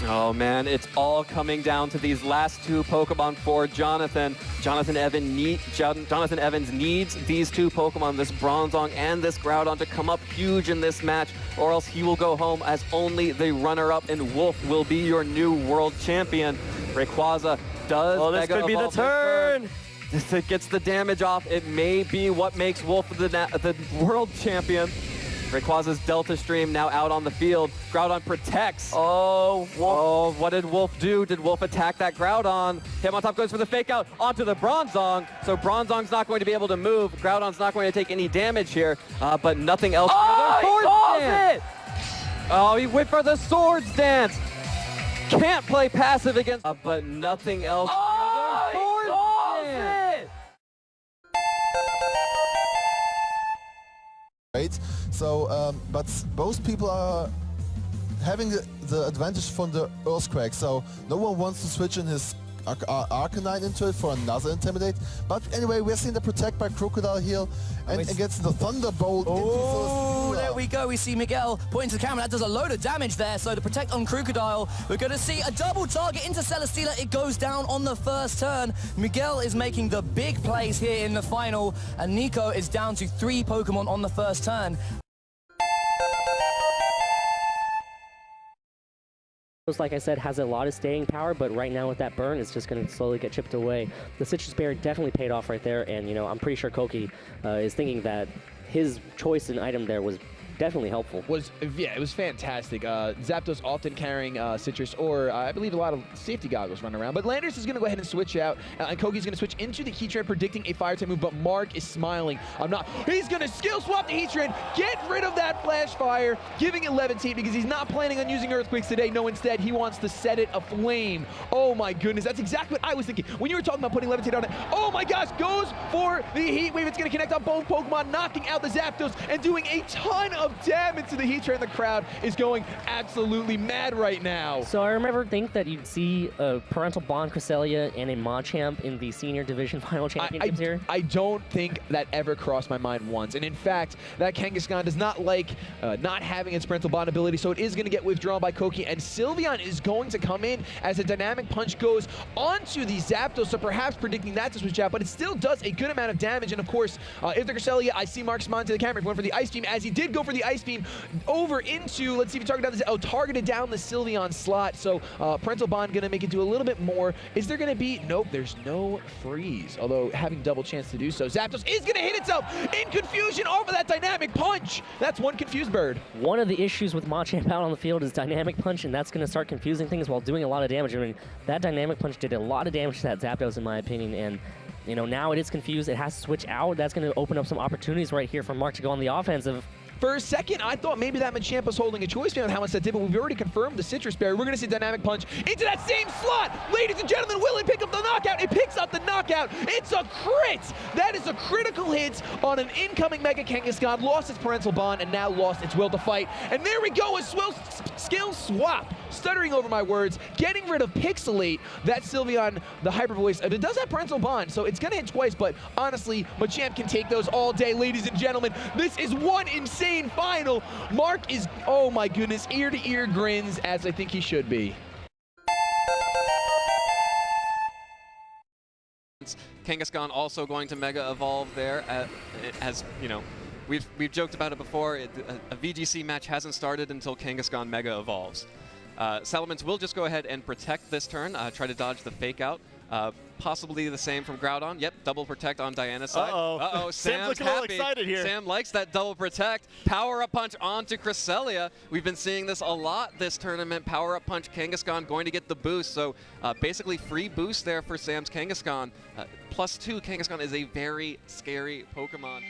Oh man, it's all coming down to these last two Pokemon for Jonathan. Jonathan Evans needs these two Pokemon, this Bronzong and this Groudon, to come up huge in this match, or else he will go home as only the runner-up, and Wolf will be your new world champion. Rayquaza does. Oh, this could be the turn. If it gets the damage off, it may be what makes Wolf the world champion. Rayquaza's Delta Stream now out on the field. Groudon protects. Oh, Wolf. Oh, what did Wolf do? Did Wolf attack that Groudon? Hitmontop goes for the fake out onto the Bronzong. So Bronzong's not going to be able to move. Groudon's not going to take any damage here, but nothing else. Oh, he calls it! Oh, he went for the Swords Dance. Can't play passive against, but nothing else. Oh, he calls it! Right? So, but both people are having the advantage from the Earthquake, so no one wants to switch in his Arcanine into it for another Intimidate. But anyway, we're seeing the Protect by Crocodile here, and gets the Thunderbolt into there we go. We see Miguel pointing to the camera. That does a load of damage there. So the Protect on Crocodile. We're going to see a double target into Celesteela. It goes down on the first turn. Miguel is making the big plays here in the final, and Nico is down to 3 Pokemon on the first turn. Like I said, has a lot of staying power, but right now with that burn, it's just going to slowly get chipped away. The Citrus Berry definitely paid off right there, and I'm pretty sure Koki is thinking that his choice in item there was definitely helpful. Yeah, it was fantastic. Zapdos often carrying Citrus, or I believe a lot of safety goggles running around. But Landers is going to go ahead and switch out, and Koki's going to switch into the Heatran, predicting a Fire type move, but Mark is smiling. He's going to skill swap the Heatran, get rid of that Flash Fire, giving it Levitate because he's not planning on using Earthquakes today. No, instead, he wants to set it aflame. Oh my goodness, that's exactly what I was thinking. When you were talking about putting Levitate on it, oh my gosh, goes for the Heat Wave. It's going to connect on both Pokemon, knocking out the Zapdos and doing a ton of damage to the Heatran. The crowd is going absolutely mad right now. So I remember think that you'd see a Parental Bond Cresselia and a Machamp in the Senior Division Final Championships here. I don't think that ever crossed my mind once. And in fact, that Kangaskhan does not like not having its Parental Bond ability, so it is going to get withdrawn by Koki. And Sylveon is going to come in as a Dynamic Punch goes onto the Zapdos, so perhaps predicting that to switch out, but it still does a good amount of damage. And of course, if the Cresselia, I see Mark smiling to the camera, he went for the Ice Beam, as he did go for the Ice Beam over into, let's see if he targeted down this, targeted down the Sylveon slot. So Parental Bond going to make it do a little bit more. Is there going to be, nope, there's no freeze, although having double chance to do so. Zapdos is going to hit itself in confusion over that Dynamic Punch. That's one confused bird. One of the issues with Machamp out on the field is Dynamic Punch, and that's going to start confusing things while doing a lot of damage. I mean, that Dynamic Punch did a lot of damage to that Zapdos, in my opinion, and now it is confused. It has to switch out. That's going to open up some opportunities right here for Mark to go on the offensive. For a second, I thought maybe that Machamp was holding a choice beyond how much that did, but we've already confirmed the Citrus Berry. We're going to see Dynamic Punch into that same slot. Ladies and gentlemen, will it pick up the knockout? It picks up the knockout. It's a crit. That is a critical hit on an incoming Mega Kangaskhan. Lost its Parental Bond and now lost its will to fight. And there we go, a skill swap. Stuttering over my words, getting rid of Pixelate. That Sylveon, the Hyper Voice, it does have Parental Bond, so it's going to hit twice, but honestly, Machamp can take those all day, ladies and gentlemen. This is one insane final. Mark is, oh my goodness, ear-to-ear grins, as I think he should be. Kangaskhan also going to Mega Evolve there, as we've joked about it before. A VGC match hasn't started until Kangaskhan Mega Evolves. Salamence will just go ahead and protect this turn, try to dodge the fake out. Possibly the same from Groudon. Yep, double protect on Diana's side. Uh-oh. Sam's looking a little excited here. Sam likes that double protect. Power-up punch onto Cresselia. We've been seeing this a lot this tournament. Power-up punch, Kangaskhan going to get the boost. So basically free boost there for Sam's Kangaskhan. +2, Kangaskhan is a very scary Pokemon.